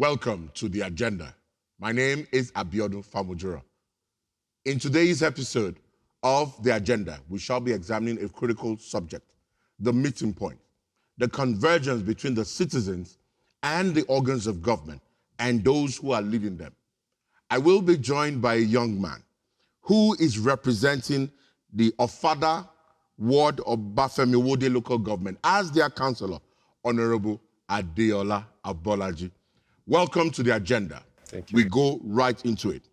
Welcome to The Agenda. My name is Abiodun Famujura. In today's episode of The Agenda, we shall be examining a critical subject, the meeting point, the convergence between the citizens and the organs of government and those who are leading them. I will be joined by a young man who is representing the Ofada ward of Bafemi Wode local government as their councillor, Honorable Adeola Abolaji. Welcome to The Agenda. Thank you. We go right into it.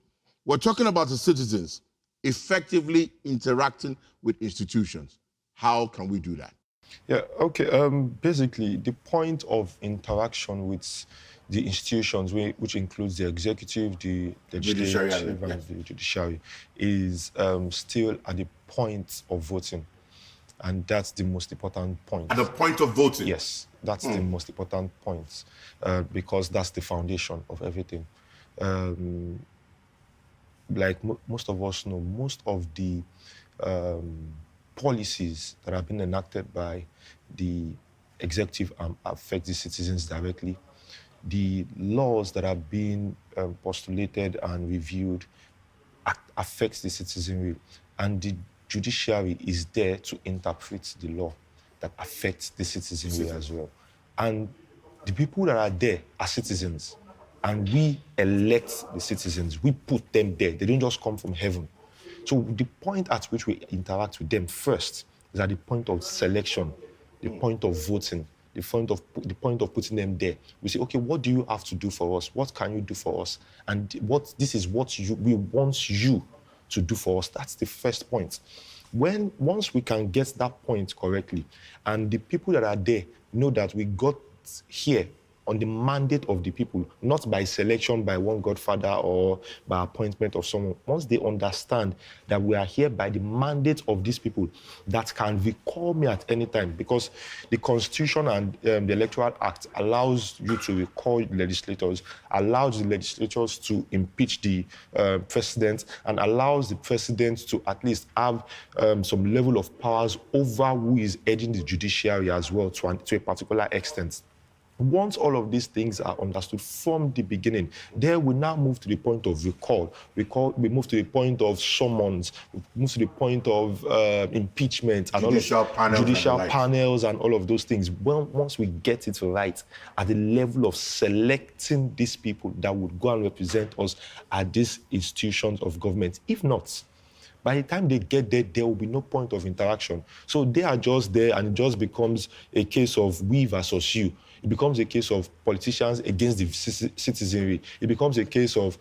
We're talking about the citizens effectively interacting with institutions. How can we do that? Yeah, okay. Basically, the point of interaction with the institutions, which includes the executive, the legislative, and the judiciary, is still at the point of voting. And that's the most important point. At the point of voting? Yes, that's the most important point, because that's the foundation of everything. Most of us know, most of the policies that have been enacted by the executive affect the citizens directly. The laws that have been postulated and reviewed affects the citizenry, and the judiciary is there to interpret the law that affects the citizenry as well. And the people that are there are citizens, and we elect the citizens. We put them there. They don't just come from heaven. So the point at which we interact with them first is at the point of selection, the point of voting, the point of putting them there. We say, okay, what do you have to do for us? What can you do for us? And this is what we want you to do for us. That's the first point. Once we can get that point correctly, and the people that are there know that we got here on the mandate of the people, not by selection by one godfather or by appointment of someone. Once they understand that we are here by the mandate of these people that can recall me at any time, because the Constitution and the Electoral Act allows you to recall legislators, allows the legislators to impeach the president, and allows the president to at least have some level of powers over who is heading the judiciary as well to a particular extent. Once all of these things are understood from the beginning, then we now move to the point of recall. We move to the point of summons. We move to the point of impeachment and judicial panels and all of those things. Once we get it right at the level of selecting these people that would go and represent us at these institutions of government. If not, by the time they get there, there will be no point of interaction. So they are just there, and it just becomes a case of we versus you. It becomes a case of politicians against the citizenry. It becomes a case of,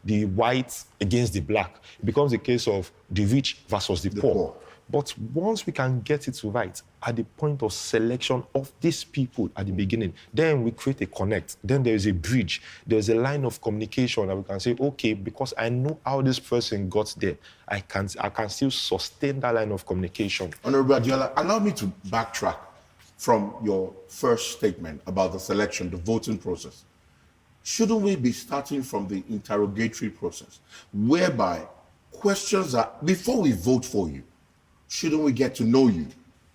the whites against the black. It becomes a case of the rich versus the poor. But once we can get it right at the point of selection of these people at the beginning, then we create a connect. Then there is a bridge. There's a line of communication that we can say, okay, because I know how this person got there, I can still sustain that line of communication. Honorable Adeola, allow me to backtrack from your first statement about the selection, the voting process. Shouldn't we be starting from the interrogatory process, whereby questions are, before we vote for you, shouldn't we get to know you?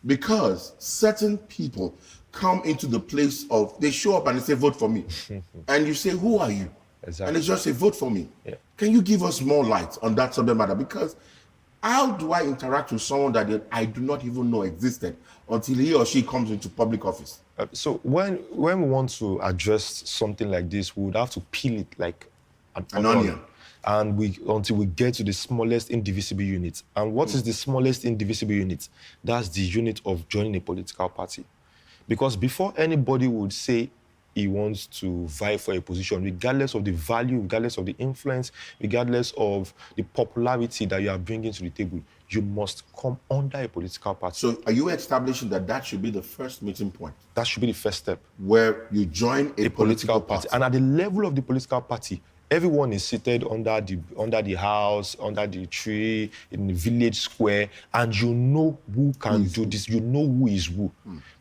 Because certain people come into the place of, they show up and they say, vote for me. And you say, who are you? Exactly. And they just say, vote for me. Yeah. Can you give us more light on that subject matter? Because how do I interact with someone that I do not even know existed until he or she comes into public office? So when we want to address something like this, we would have to peel it like an onion. And until we get to the smallest indivisible unit. And what is the smallest indivisible unit? That's the unit of joining a political party. Because before anybody would say he wants to vie for a position, regardless of the value, regardless of the influence, regardless of the popularity that you are bringing to the table, you must come under a political party. So are you establishing that should be the first meeting point? That should be the first step. Where you join a political party. And at the level of the political party, everyone is seated under the house, under the tree, in the village square, and you know who can do this. You know who is who.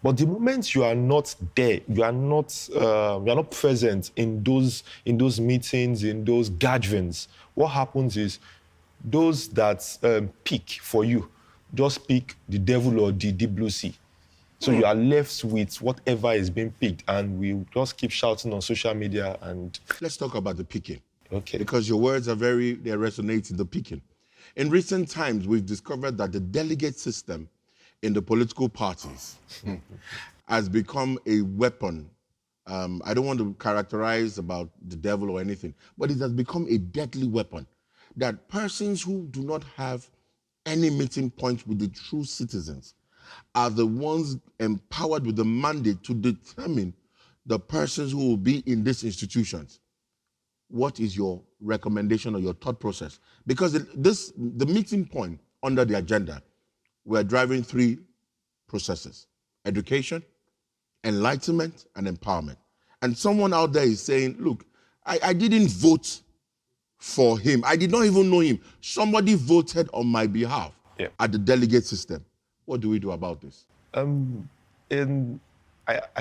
But the moment you are not there, you are not present in those meetings, in those gatherings, what happens is those that pick for you just pick the devil or the deep blue sea. So you are left with whatever is being picked, and we just keep shouting on social media. And let's talk about the picking. Okay. Because your words are they resonate in the picking. In recent times, we've discovered that the delegate system in the political parties has become a weapon. I don't want to characterize about the devil or anything, but it has become a deadly weapon that persons who do not have any meeting point with the true citizens are the ones empowered with the mandate to determine the persons who will be in these institutions. What is your recommendation or your thought process? Because the meeting point under the agenda, we're driving 3 processes: education, enlightenment, and empowerment. And someone out there is saying, look, I didn't vote for him. I did not even know him. Somebody voted on my behalf at the delegate system. What do we do about this? I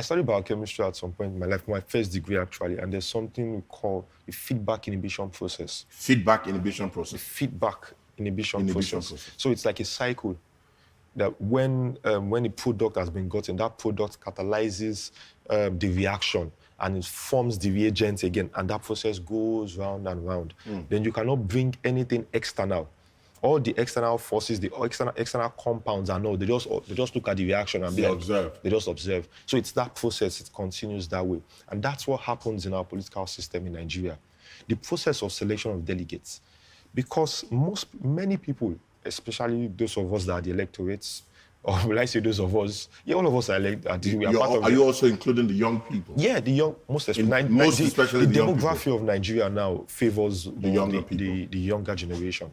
studied biochemistry at some point in my life, my first degree actually, and there's something we call the feedback inhibition process. Feedback inhibition process. The feedback inhibition process. So it's like a cycle that when a product has been gotten, that product catalyzes the reaction and it forms the reagent again, and that process goes round and round. Then you cannot bring anything external. All the external forces, the external compounds are no, they just look at the reaction and they just observe. So it's that process, it continues that way. And that's what happens in our political system in Nigeria. The process of selection of delegates. Because many people, especially those of us that are the electorates, or will I say those of us? Yeah, all of us are elected. Are you also including the young people? Yeah, the young, most especially the demography of Nigeria now favors the younger generation.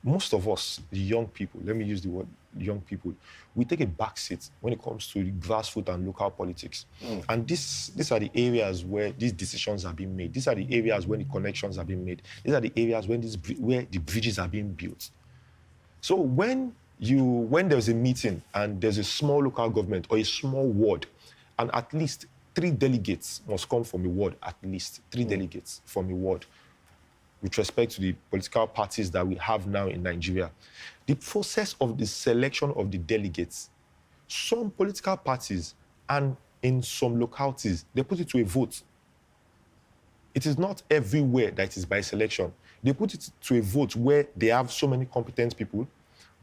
Most of us, the young people, let me use the word young people, we take a backseat when it comes to the grassroots and local politics. And these are the areas where these decisions are being made. These are the areas where the connections are being made. These are the areas where the bridges are being built. So when there's a meeting and there's a small local government or a small ward, and at least 3 delegates must come from a ward, at least 3 delegates from a ward, with respect to the political parties that we have now in Nigeria, the process of the selection of the delegates, some political parties and in some localities, they put it to a vote. It is not everywhere that it is by selection. They put it to a vote where they have so many competent people,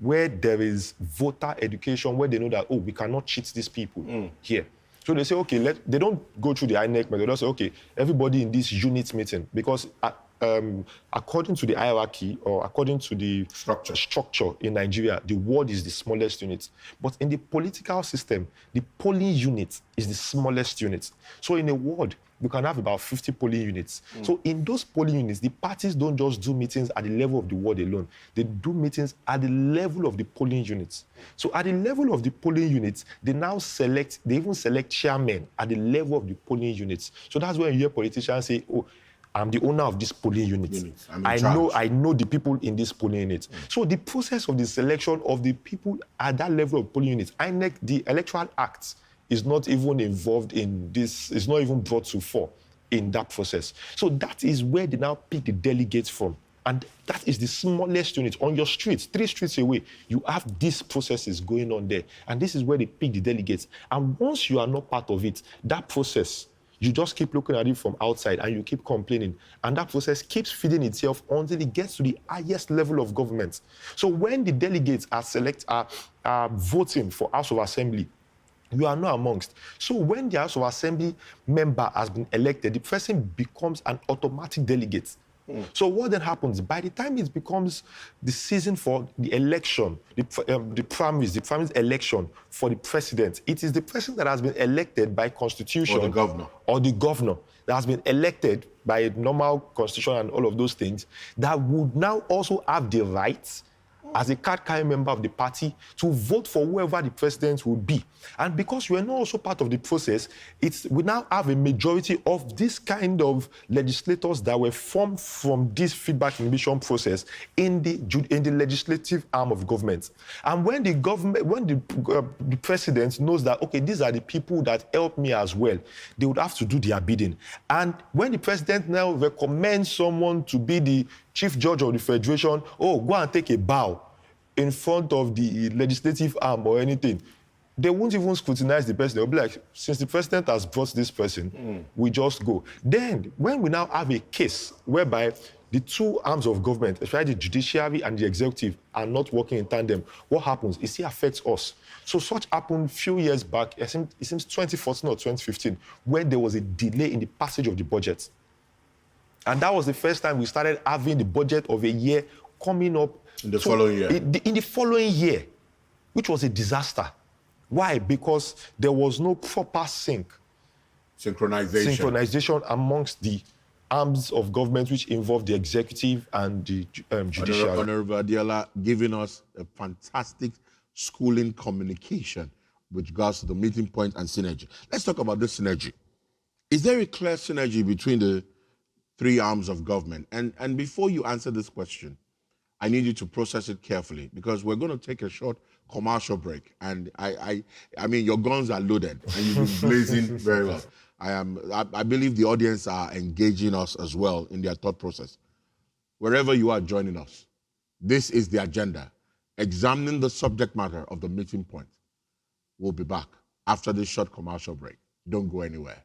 where there is voter education, where they know that, we cannot cheat these people here. So they say, okay, they don't go through the INEC method. They say, okay, everybody in this unit meeting, because according to the hierarchy or according to the structure in Nigeria, the ward is the smallest unit. But in the political system, the polling unit is the smallest unit. So in a ward, you can have about 50 polling units. So in those polling units, the parties don't just do meetings at the level of the ward alone. They do meetings at the level of the polling units. So at the level of the polling units, they even select chairmen at the level of the polling units. So that's when you hear politicians say, I'm the owner of this polling unit. I know the people in this polling unit. So the process of the selection of the people at that level of polling units, INEC, the Electoral Act, is not even involved in this, is not even brought to fore in that process. So that is where they now pick the delegates from. And that is the smallest unit on your streets, 3 streets away. You have these processes going on there. And this is where they pick the delegates. And once you are not part of it, that process, you just keep looking at it from outside and you keep complaining. And that process keeps feeding itself until it gets to the highest level of government. So when the delegates are voting for House of Assembly, you are not amongst. So when the House of Assembly member has been elected, the person becomes an automatic delegate. So what then happens? By the time it becomes the season for the election, the primaries election for the president, it is the person that has been elected by constitution. Or the governor that has been elected by a normal constitution and all of those things that would now also have the rights as a card-carrying member of the party to vote for whoever the president would be. And because we are not also part of the process, we now have a majority of this kind of legislators that were formed from this feedback inhibition process in the legislative arm of government. And when the president knows that, okay, these are the people that help me as well, they would have to do their bidding. And when the president now recommends someone to be the chief judge of the federation, go and take a bow in front of the legislative arm or anything, they won't even scrutinize the person. They'll be like, since the president has brought this person, we just go. Then, when we now have a case whereby the two arms of government, especially the judiciary and the executive, are not working in tandem, what happens? It still affects us. So such happened a few years back, it seems 2014 or 2015, when there was a delay in the passage of the budget. And that was the first time we started having the budget of a year coming up. In the following year. In the following year, which was a disaster. Why? Because there was no proper synchronization amongst the arms of government which involve the executive and the judiciary. Honorable Adeola giving us a fantastic schooling communication with regards to the meeting point and synergy. Let's talk about this synergy. Is there a clear synergy between the three arms of government? And before you answer this question, I need you to process it carefully because we're going to take a short commercial break. And I mean, your guns are loaded and you've been blazing very well. I believe the audience are engaging us as well in their thought process. Wherever you are joining us, this is the agenda, examining the subject matter of the meeting point. We'll be back after this short commercial break. Don't go anywhere.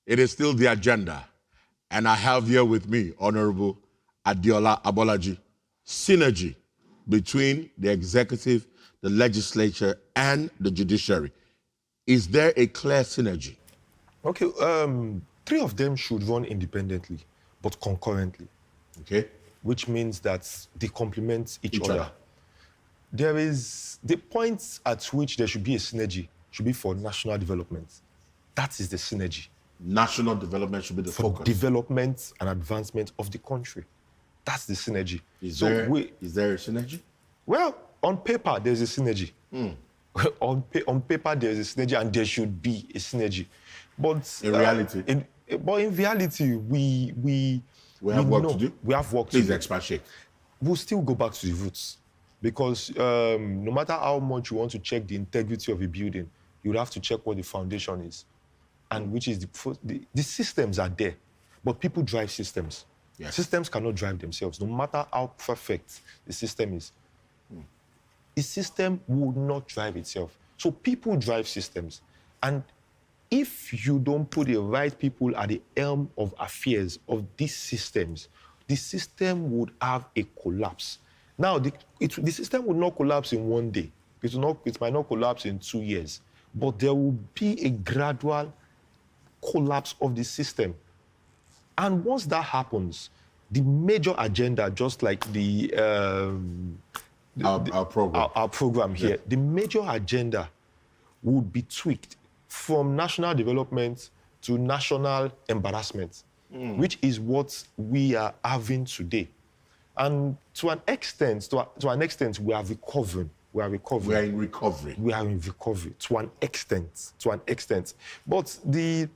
It is still the agenda, and I have here with me Honorable Adeola Abolaji. Synergy between the executive, the legislature, and the judiciary. Is there a clear synergy? Okay, three of them should run independently, but concurrently. Okay. Which means that they complement each other. There is the points at which there should be a synergy should be for national development. That is the synergy. National development should be the focus. Development and advancement of the country. That's the synergy. Is there a synergy? Well, on paper, there's a synergy. On paper, there's a synergy, and there should be a synergy. But in reality? In reality, we have work to do? We have work to do. Please expatiate. We'll still go back to the roots. Because no matter how much you want to check the integrity of a building, you'll have to check what the foundation is. And which is the systems are there, but people drive systems. Yes. Systems cannot drive themselves, no matter how perfect the system is. The system will not drive itself. So people drive systems. And if you don't put the right people at the helm of affairs of these systems, the system would have a collapse. Now, the system would not collapse in one day. It might not collapse in 2 years. But there will be a gradual collapse of the system. And once that happens, the major agenda, just like our program here, the major agenda would be tweaked from national development to national embarrassment, which is what we are having today. And to an extent, we are recovering. We are in recovery. We are in recovery to an extent. But the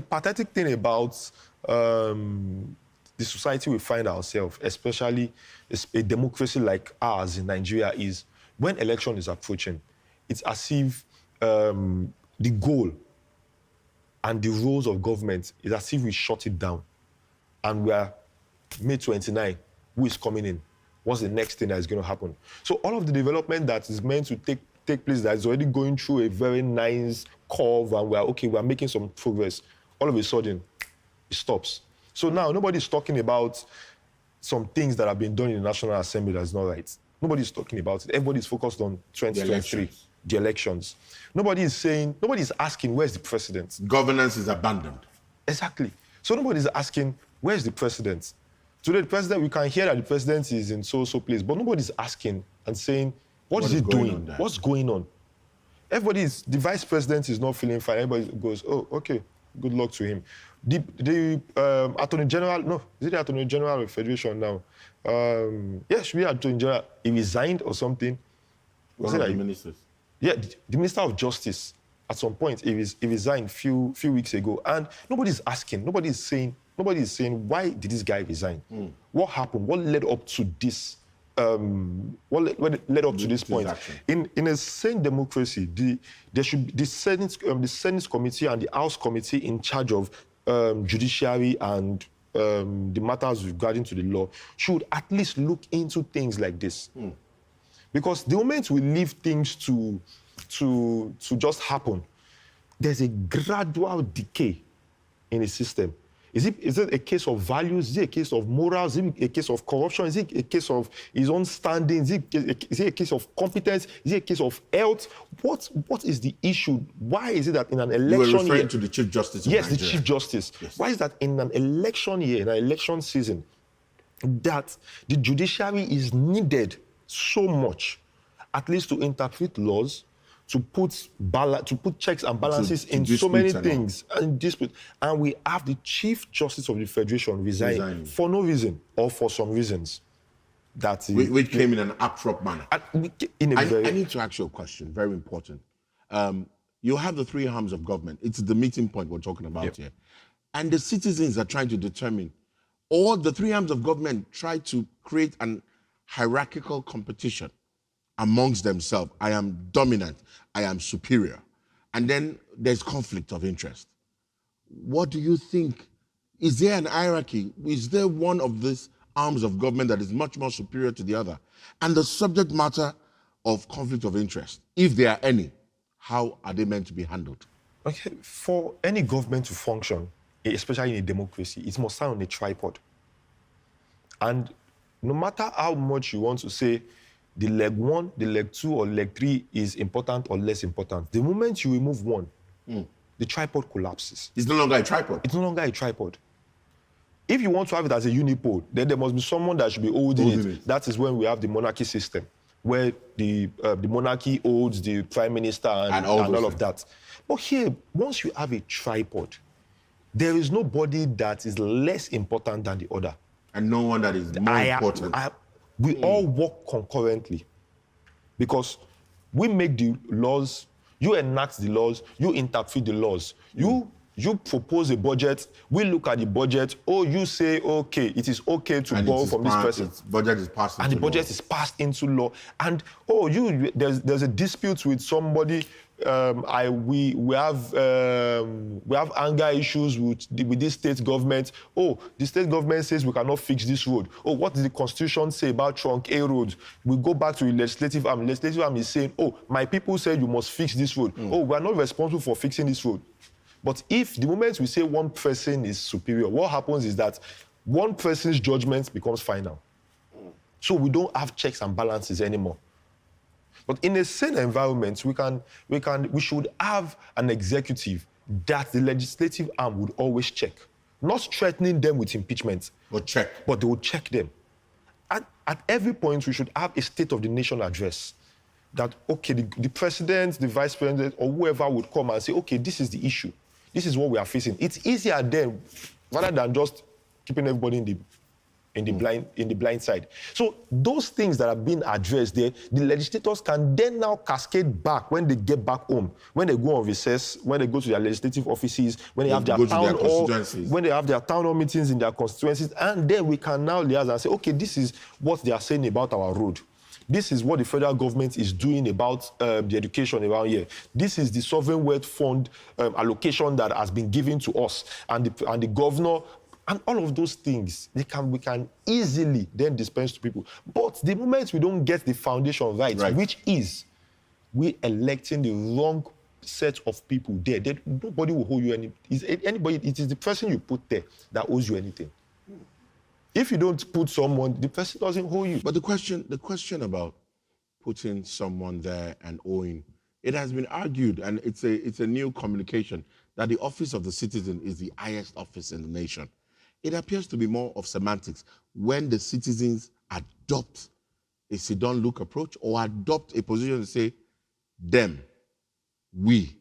pathetic thing about the society we find ourselves, especially a democracy like ours in Nigeria, is when election is approaching, it's as if the goal and the roles of government is as if we shut it down. And we are May 29, who is coming in? What's the next thing that is going to happen? So all of the development that is meant to take place, that is already going through a very nice curve, and we are making some progress. All of a sudden, it stops. So now nobody's talking about some things that have been done in the National Assembly that's not right. Nobody's talking about it. Everybody's focused on 2023, the elections. Nobody's asking, where's the president? Governance is abandoned. Exactly. So nobody's asking, where's the president? Today, the president, we can hear that the president is in so place, but nobody's asking and saying, what is he doing? What's going on? The vice president is not feeling fine. Everybody goes, oh, okay, good luck to him. The Attorney General, is it the Attorney General of the Federation now? Yeah, should be Attorney General. He resigned or something. One of the ministers. Yeah, the Minister of Justice, at some point, he resigned a few weeks ago. And nobody's asking, nobody's saying, why did this guy resign? What happened? What led up to this? What led up to this point? In a sane democracy, there should be the Senate Committee and the House Committee in charge of judiciary and the matters regarding to the law should at least look into things like this. Because the moment we leave things to just happen, there's a gradual decay in the system. Is it a case of values? Is it a case of morals? Is it a case of corruption? Is it a case of his own standing? Is it a case of competence? Is it a case of health? What is the issue? Why is it that in an election You were referring to the Chief Justice of Yes, Nigeria. the Chief Justice. Yes. Why is that in an election year, in an election season, that the judiciary is needed so much, at least to interpret laws, to put checks and balances in so many things and dispute, and we have the Chief Justice of the Federation resigning for no reason or for some reasons that which came in an abrupt manner. I need to ask you a question, very important. You have the three arms of government. It's the meeting point we're talking about here, and the citizens are trying to determine, or the three arms of government try to create an hierarchical competition amongst themselves. I am dominant, I am superior. And then there's conflict of interest. What do you think? Is there an hierarchy? Is there one of these arms of government that is much more superior to the other? And the subject matter of conflict of interest, if there are any, how are they meant to be handled? Okay, for any government to function, especially in a democracy, it must stand on a tripod. And no matter how much you want to say the leg 1, the leg 2, or leg 3 is important or less important, the moment you remove one, the tripod collapses. It's no longer a tripod. It's no longer a tripod. If you want to have it as a unipode, then there must be someone that should be holding it. That is when we have the monarchy system, where the monarchy holds the prime minister and all of that. But here, once you have a tripod, there is nobody that is less important than the other. And no one that is more important. We all work concurrently, because we make the laws, you enact the laws, you interpret the laws, you propose a budget, we look at the budget, you say, okay, it is okay to borrow from this person. Budget is passed into law. And the budget is passed into law. And there's a dispute with somebody. We have anger issues with this state government. The state government says we cannot fix this road. What does the Constitution say about trunk A roads? We go back to the legislative arm. The legislative arm is saying, my people said you must fix this road. We are not responsible for fixing this road. But if the moment we say one person is superior, what happens is that one person's judgment becomes final. So we don't have checks and balances anymore. But in a sane environment, we should have an executive that the legislative arm would always check. Not threatening them with impeachment. But they would check them. At every point, we should have a State of the Nation address. That, okay, the president, the vice president, or whoever would come and say, okay, this is the issue. This is what we are facing. It's easier then, rather than just keeping everybody in the blind side. So those things that are being addressed there, the legislators can then now cascade back when they get back home, when they go on recess, when they go to their legislative offices, when they have their town hall, when they have their town hall meetings in their constituencies, and then we can now liaise and say, okay, this is what they are saying about our road. This is what the federal government is doing about the education around here. This is the sovereign wealth fund allocation that has been given to us, and the governor. And all of those things, we can easily then dispense to people. But the moment we don't get the foundation right, which is we electing the wrong set of people there, nobody will owe you anything. It is the person you put there that owes you anything. If you don't put someone, the person doesn't owe you. But the question about putting someone there and owing, it has been argued, and it's a new communication, that the office of the citizen is the highest office in the nation. It appears to be more of semantics when the citizens adopt a sit-down-look approach or adopt a position to say, them, we,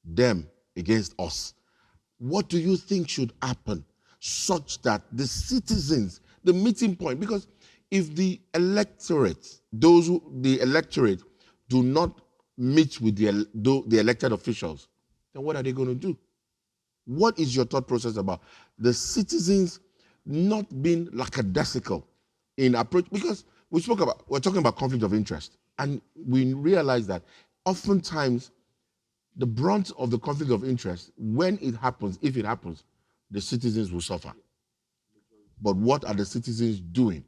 them against us. What do you think should happen such that the citizens, the meeting point, because if the electorate, the electorate do not meet with the elected officials, then what are they going to do? What is your thought process about the citizens not being lackadaisical in approach? Because we're talking about conflict of interest, and we realize that oftentimes the brunt of the conflict of interest, when it happens, if it happens, the citizens will suffer. But what are the citizens doing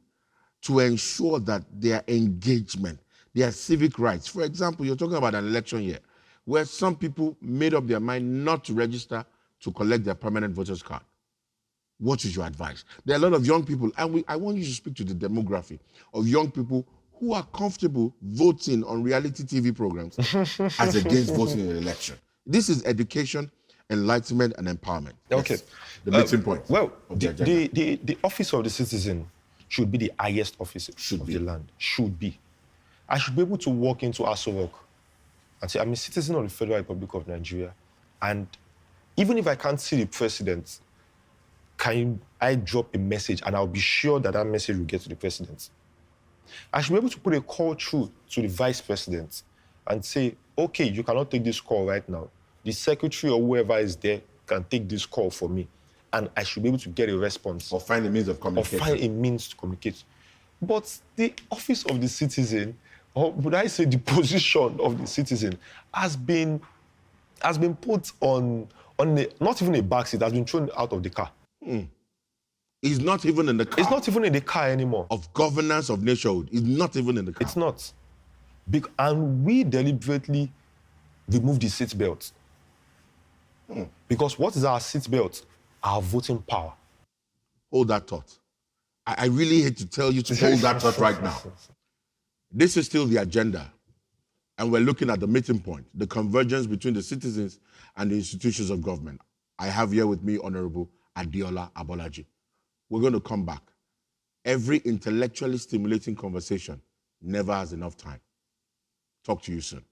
to ensure that their engagement, their civic rights? For example, you're talking about an election year where some people made up their mind not to register to collect their permanent voters card. What is your advice? There are a lot of young people, and I want you to speak to the demography of young people who are comfortable voting on reality TV programs as against voting in an election. This is education, enlightenment, and empowerment. Okay. Yes, the meeting point. Well, of the agenda. the office of the citizen should be the highest office of be. the land. Should be. I should be able to walk into Aso Rock and say, I'm a citizen of the Federal Republic of Nigeria. And even if I can't see the president, can I drop a message and I'll be sure that that message will get to the president? I should be able to put a call through to the vice president and say, okay, you cannot take this call right now. The secretary or whoever is there can take this call for me. And I should be able to get a response. Or find a means of communication. Or find a means to communicate. But the office of the citizen, or would I say the position of the citizen, has been put on not even a backseat, has been thrown out of the car. It's not even in the car. It's not even in the car anymore. Of governance of nationhood. It's not even in the car. It's not. And we deliberately remove the seatbelt. Because what is our seatbelt? Our voting power. Hold that thought. I really hate to tell you to hold that thought right now. This is still the agenda. And we're looking at the meeting point, the convergence between the citizens and the institutions of government. I have here with me Honorable Adeola Abolaji. We're going to come back. Every intellectually stimulating conversation never has enough time. Talk to you soon.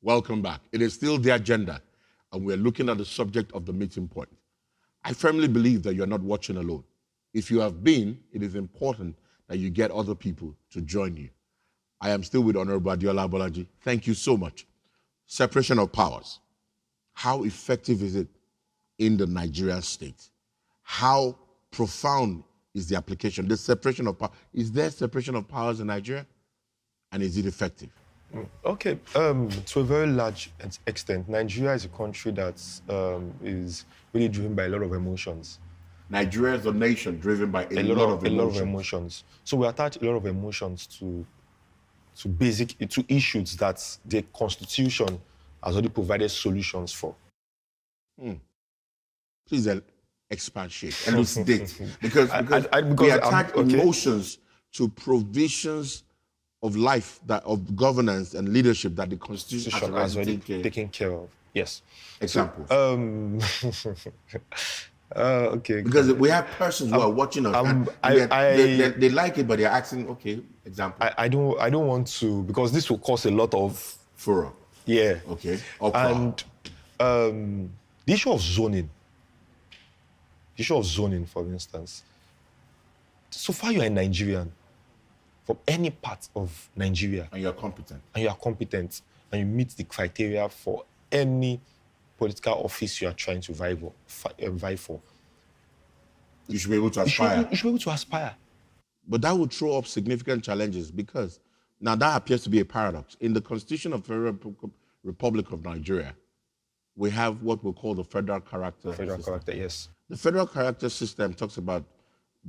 Welcome back. It is still the agenda, and we're looking at the subject of the meeting point. I firmly believe that you're not watching alone. If you have been, it is important that you get other people to join you. I am still with Honorable Adeola Abolaji. Thank you so much. Separation of powers. How effective is it in the Nigerian state? How profound is the application? The separation of power. Is there separation of powers in Nigeria? And is it effective? Okay, to a very large extent, Nigeria is a country that is really driven by a lot of emotions. Nigeria is a nation driven by a lot of emotions. So we attach a lot of emotions to issues that the Constitution has already provided solutions for. Please expatiate, elucidate, because we attach emotions to provisions of life, of governance and leadership that the Constitution has already taken care of. Yes. Examples. Okay. Because we have persons who are watching us, and they like it, but they're asking, okay, example. I don't want to, because this will cause a lot of furor. Yeah. Okay. And the issue of zoning. For instance. So far you are a Nigerian from any part of Nigeria. And you're competent. And you meet the criteria for any political office you are trying to vie for. You should be able to aspire. You should be able to aspire. But that would throw up significant challenges, because now that appears to be a paradox. In the Constitution of the Federal Republic of Nigeria, we have what we call the federal character system. Yes. The federal character system talks about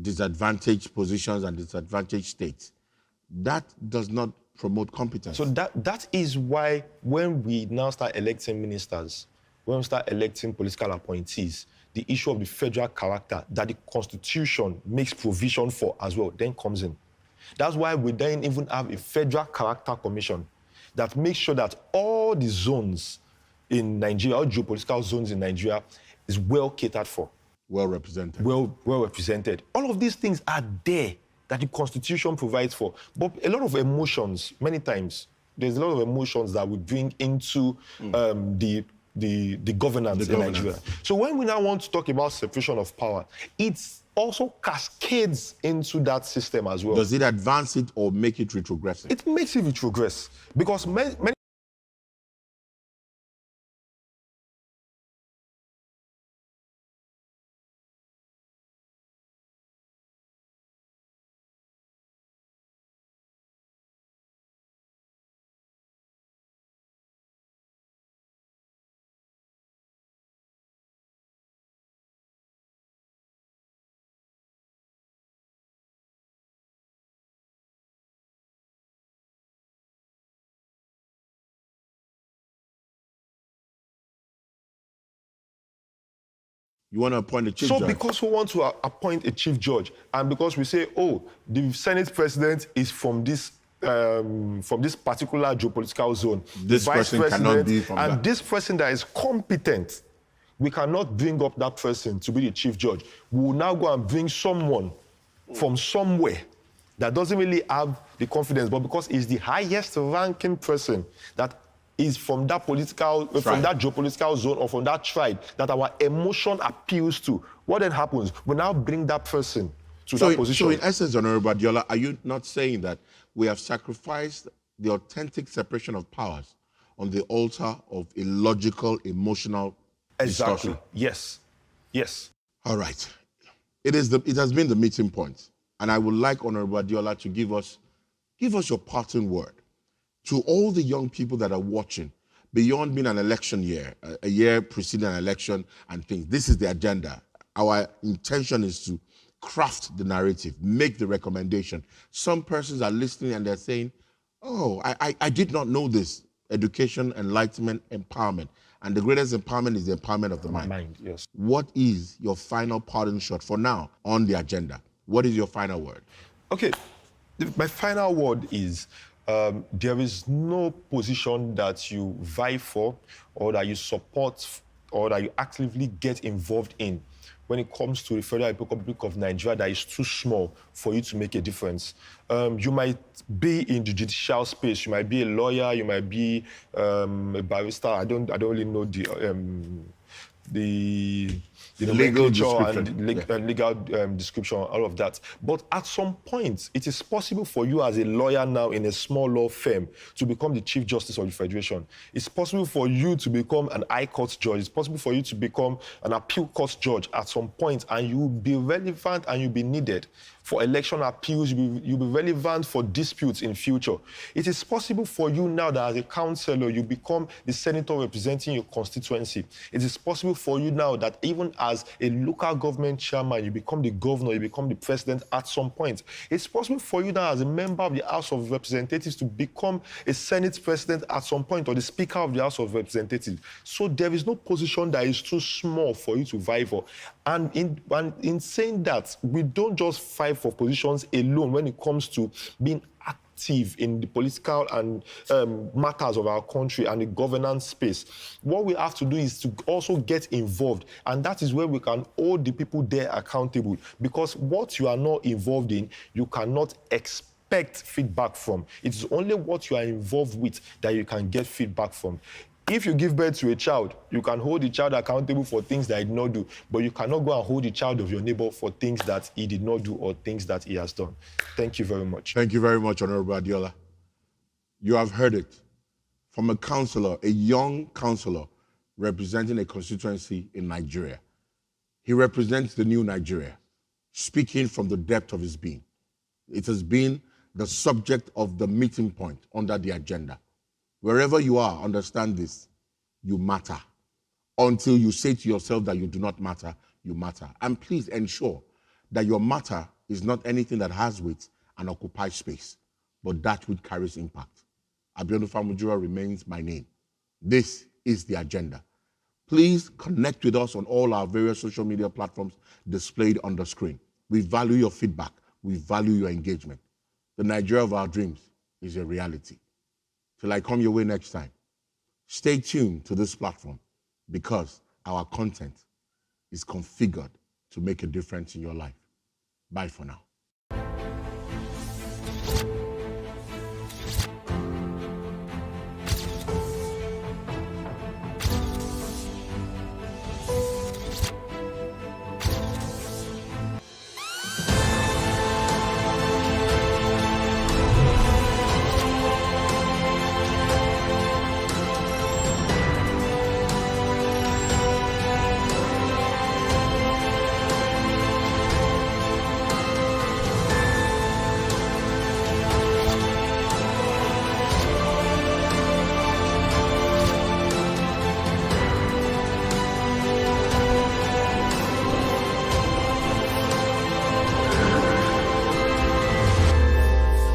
disadvantaged positions and disadvantaged states. That does not promote competence. So that is why when we now start electing ministers, when we start electing political appointees, the issue of the federal character that the Constitution makes provision for as well then comes in. That's why we then even have a federal character commission that makes sure that all the zones in Nigeria, all geopolitical zones in Nigeria, is well catered for. Well represented. Well represented. All of these things are there that the Constitution provides for. But a lot of emotions, many times, there's a lot of emotions that we bring into the governance in Nigeria. So when we now want to talk about separation of power, it's also cascades into that system as well. Does it advance it or make it retrogressive? It makes it retrogress, because many You want to appoint a chief So judge? because we want to appoint a chief judge, and because we say, oh, the Senate president is from this particular geopolitical zone, This the vice person president, cannot be from and that. this person that is competent, we cannot bring up that person to be the chief judge. We will now go and bring someone from somewhere that doesn't really have the confidence, but because he's the highest ranking person that is from that from that geopolitical zone or from that tribe that our emotion appeals to. What then happens? We now bring that person to that position. So in essence, Honorable Adeola, are you not saying that we have sacrificed the authentic separation of powers on the altar of illogical, emotional Exactly. discussion? Yes. Yes. All right. It has been the meeting point. And I would like Honorable Adeola to give us your parting word to all the young people that are watching, beyond being an election year, a year preceding an election and things. This is the agenda. Our intention is to craft the narrative, make the recommendation. Some persons are listening and they're saying, oh, I did not know this. Education, enlightenment, empowerment. And the greatest empowerment is the empowerment of the mind. Yes. What is your final parting shot for now on the agenda? What is your final word? Okay. My final word is there is no position that you vie for or that you support or that you actively get involved in when it comes to the Federal Republic of Nigeria that is too small for you to make a difference. You might be in the judicial space, you might be a lawyer, you might be a barrister. I don't really know the legal description. And legal description, all of that. But at some point, it is possible for you as a lawyer now in a small law firm to become the Chief Justice of the Federation. It's possible for you to become an High Court judge. It's possible for you to become an Appeal Court judge at some point, and you'll be relevant and you'll be needed for election appeals. You'll be relevant for disputes in future. It is possible for you now that as a councillor, you become the senator representing your constituency. It is possible for you now that even as a local government chairman, you become the governor, you become the president at some point. It's possible for you now as a member of the House of Representatives to become a Senate president at some point, or the Speaker of the House of Representatives. So there is no position that is too small for you to vie for. And in saying that, we don't just fight for positions alone when it comes to being active in the political and matters of our country and the governance space. What we have to do is to also get involved, and that is where we can hold the people there accountable, because what you are not involved in, you cannot expect feedback from. It's only what you are involved with that you can get feedback from. If you give birth to a child, you can hold the child accountable for things that he did not do, but you cannot go and hold the child of your neighbor for things that he did not do or things that he has done. Thank you very much. Thank you very much, Honorable Adeola. You have heard it from a councillor, a young councillor representing a constituency in Nigeria. He represents the new Nigeria, speaking from the depth of his being. It has been the subject of the meeting point under the agenda. Wherever you are, understand this: you matter. Until you say to yourself that you do not matter, you matter. And please ensure that your matter is not anything that has weight and occupies space, but that which carries impact. Abiodun Famujura remains my name. This is the agenda. Please connect with us on all our various social media platforms displayed on the screen. We value your feedback. We value your engagement. The Nigeria of our dreams is a reality. Till I come your way next time, stay tuned to this platform, because our content is configured to make a difference in your life. Bye for now.